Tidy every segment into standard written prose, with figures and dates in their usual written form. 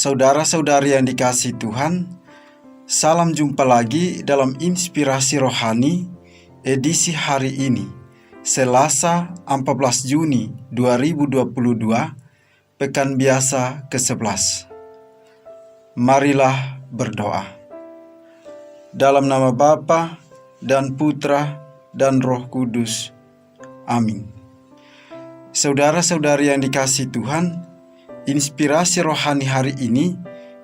Saudara-saudari yang dikasihi Tuhan, salam jumpa lagi dalam Inspirasi Rohani edisi hari ini, Selasa 14 Juni 2022, Pekan Biasa ke-11. Marilah berdoa. Dalam nama Bapa dan Putra dan Roh Kudus. Amin. Saudara-saudari yang dikasihi Tuhan, inspirasi rohani hari ini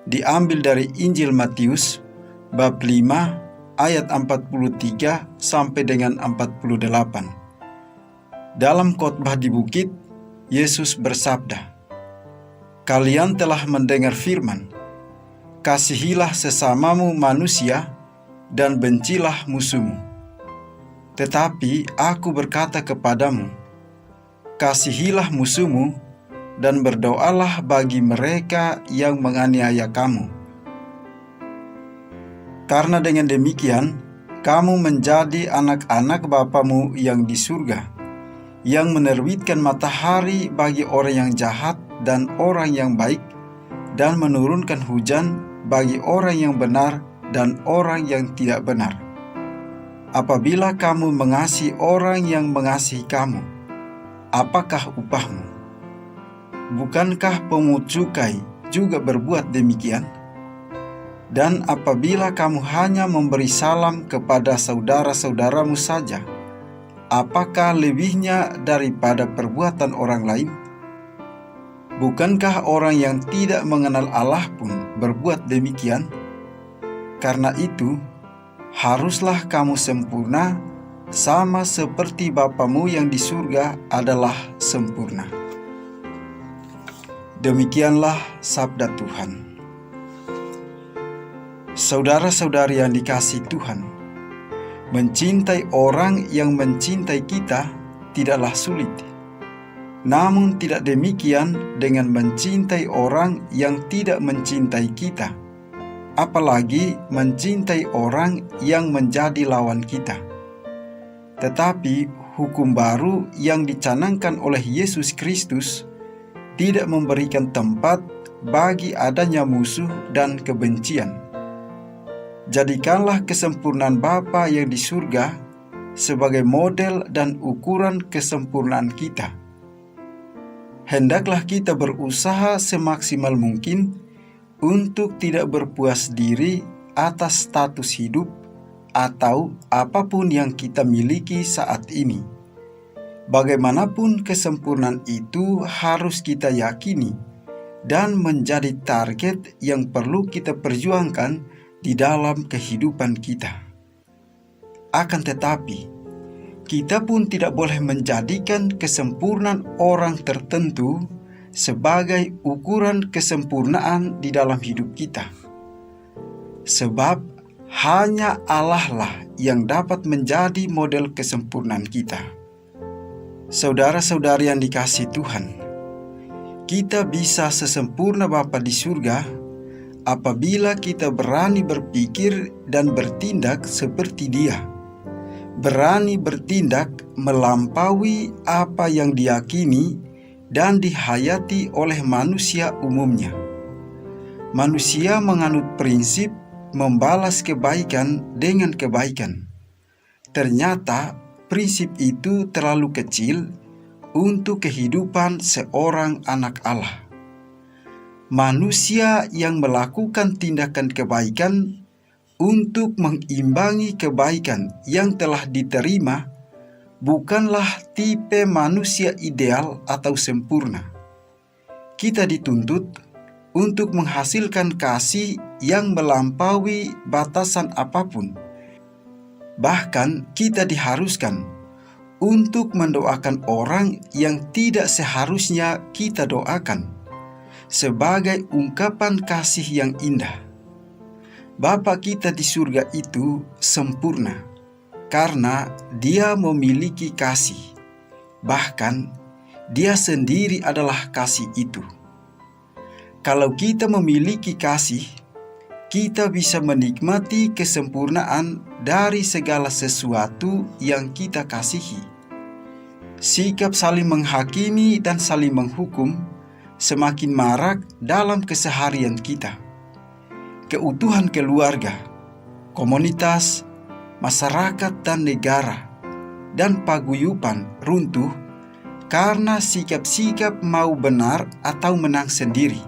diambil dari Injil Matius bab 5 ayat 43 sampai dengan 48. Dalam khotbah di bukit, Yesus bersabda, "Kalian telah mendengar firman, kasihilah sesamamu manusia dan bencilah musuhmu. Tetapi aku berkata kepadamu, kasihilah musuhmu dan berdoalah bagi mereka yang menganiaya kamu. Karena dengan demikian, kamu menjadi anak-anak Bapamu yang di surga, yang menerbitkan matahari bagi orang yang jahat dan orang yang baik, dan menurunkan hujan bagi orang yang benar dan orang yang tidak benar. Apabila kamu mengasihi orang yang mengasihi kamu, apakah upahmu? Bukankah pemungut cukai juga berbuat demikian? Dan apabila kamu hanya memberi salam kepada saudara-saudaramu saja, apakah lebihnya daripada perbuatan orang lain? Bukankah orang yang tidak mengenal Allah pun berbuat demikian? Karena itu, haruslah kamu sempurna, sama seperti Bapamu yang di surga adalah sempurna." Demikianlah sabda Tuhan. Saudara-saudari yang dikasihi Tuhan, mencintai orang yang mencintai kita tidaklah sulit. Namun tidak demikian dengan mencintai orang yang tidak mencintai kita, apalagi mencintai orang yang menjadi lawan kita. Tetapi hukum baru yang dicanangkan oleh Yesus Kristus tidak memberikan tempat bagi adanya musuh dan kebencian. Jadikanlah kesempurnaan Bapa yang di surga sebagai model dan ukuran kesempurnaan kita. Hendaklah kita berusaha semaksimal mungkin untuk tidak berpuas diri atas status hidup atau apapun yang kita miliki saat ini. Bagaimanapun kesempurnaan itu harus kita yakini dan menjadi target yang perlu kita perjuangkan di dalam kehidupan kita. Akan tetapi, kita pun tidak boleh menjadikan kesempurnaan orang tertentu sebagai ukuran kesempurnaan di dalam hidup kita. Sebab hanya Allah lah yang dapat menjadi model kesempurnaan kita. Saudara-saudari yang dikasihi Tuhan, kita bisa sesempurna Bapa di surga apabila kita berani berpikir dan bertindak seperti Dia. Berani bertindak melampaui apa yang diyakini dan dihayati oleh manusia umumnya. Manusia menganut prinsip membalas kebaikan dengan kebaikan. Ternyata prinsip itu terlalu kecil untuk kehidupan seorang anak Allah. Manusia yang melakukan tindakan kebaikan untuk mengimbangi kebaikan yang telah diterima bukanlah tipe manusia ideal atau sempurna. Kita dituntut untuk menghasilkan kasih yang melampaui batasan apapun. Bahkan kita diharuskan untuk mendoakan orang yang tidak seharusnya kita doakan sebagai ungkapan kasih yang indah. Bapa kita di surga itu sempurna karena Dia memiliki kasih. Bahkan Dia sendiri adalah kasih itu. Kalau kita memiliki kasih, kita bisa menikmati kesempurnaan dari segala sesuatu yang kita kasihi. Sikap saling menghakimi dan saling menghukum semakin marak dalam keseharian kita. Keutuhan keluarga, komunitas, masyarakat dan negara, dan paguyuban runtuh karena sikap-sikap mau benar atau menang sendiri.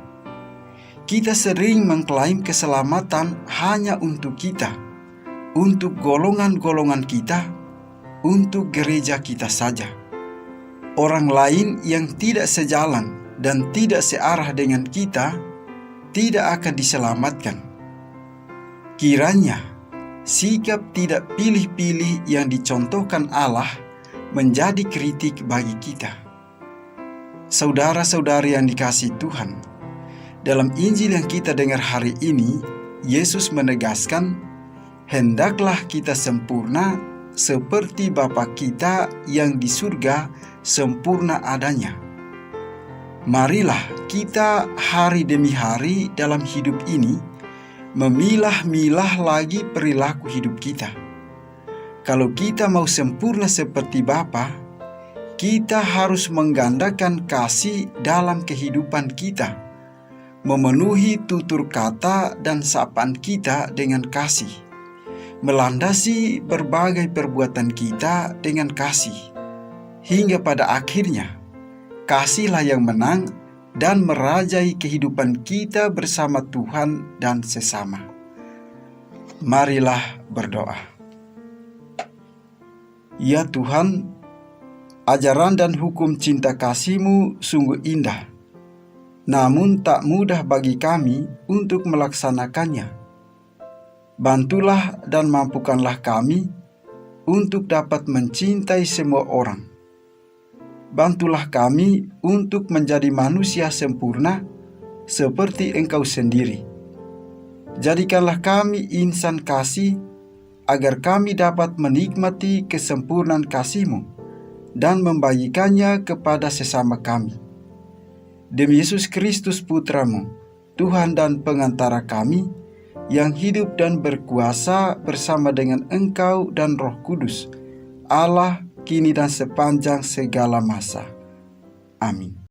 Kita sering mengklaim keselamatan hanya untuk kita, untuk golongan-golongan kita, untuk gereja kita saja. Orang lain yang tidak sejalan dan tidak searah dengan kita tidak akan diselamatkan. Kiranya sikap tidak pilih-pilih yang dicontohkan Allah menjadi kritik bagi kita. Saudara-saudari yang dikasihi Tuhan, dalam Injil yang kita dengar hari ini, Yesus menegaskan, hendaklah kita sempurna seperti Bapa kita yang di surga sempurna adanya. Marilah kita hari demi hari dalam hidup ini memilah-milah lagi perilaku hidup kita. Kalau kita mau sempurna seperti Bapa, kita harus menggandakan kasih dalam kehidupan kita, memenuhi tutur kata dan sapaan kita dengan kasih, melandasi berbagai perbuatan kita dengan kasih, hingga pada akhirnya kasihlah yang menang dan merajai kehidupan kita bersama Tuhan dan sesama. Marilah berdoa. Ya Tuhan, ajaran dan hukum cinta kasih-Mu sungguh indah, namun tak mudah bagi kami untuk melaksanakannya. Bantulah dan mampukanlah kami untuk dapat mencintai semua orang. Bantulah kami untuk menjadi manusia sempurna seperti Engkau sendiri. Jadikanlah kami insan kasih agar kami dapat menikmati kesempurnaan kasih-Mu dan membagikannya kepada sesama kami. Demi Yesus Kristus Putra-Mu, Tuhan dan pengantara kami, yang hidup dan berkuasa bersama dengan Engkau dan Roh Kudus, Allah, kini dan sepanjang segala masa. Amin.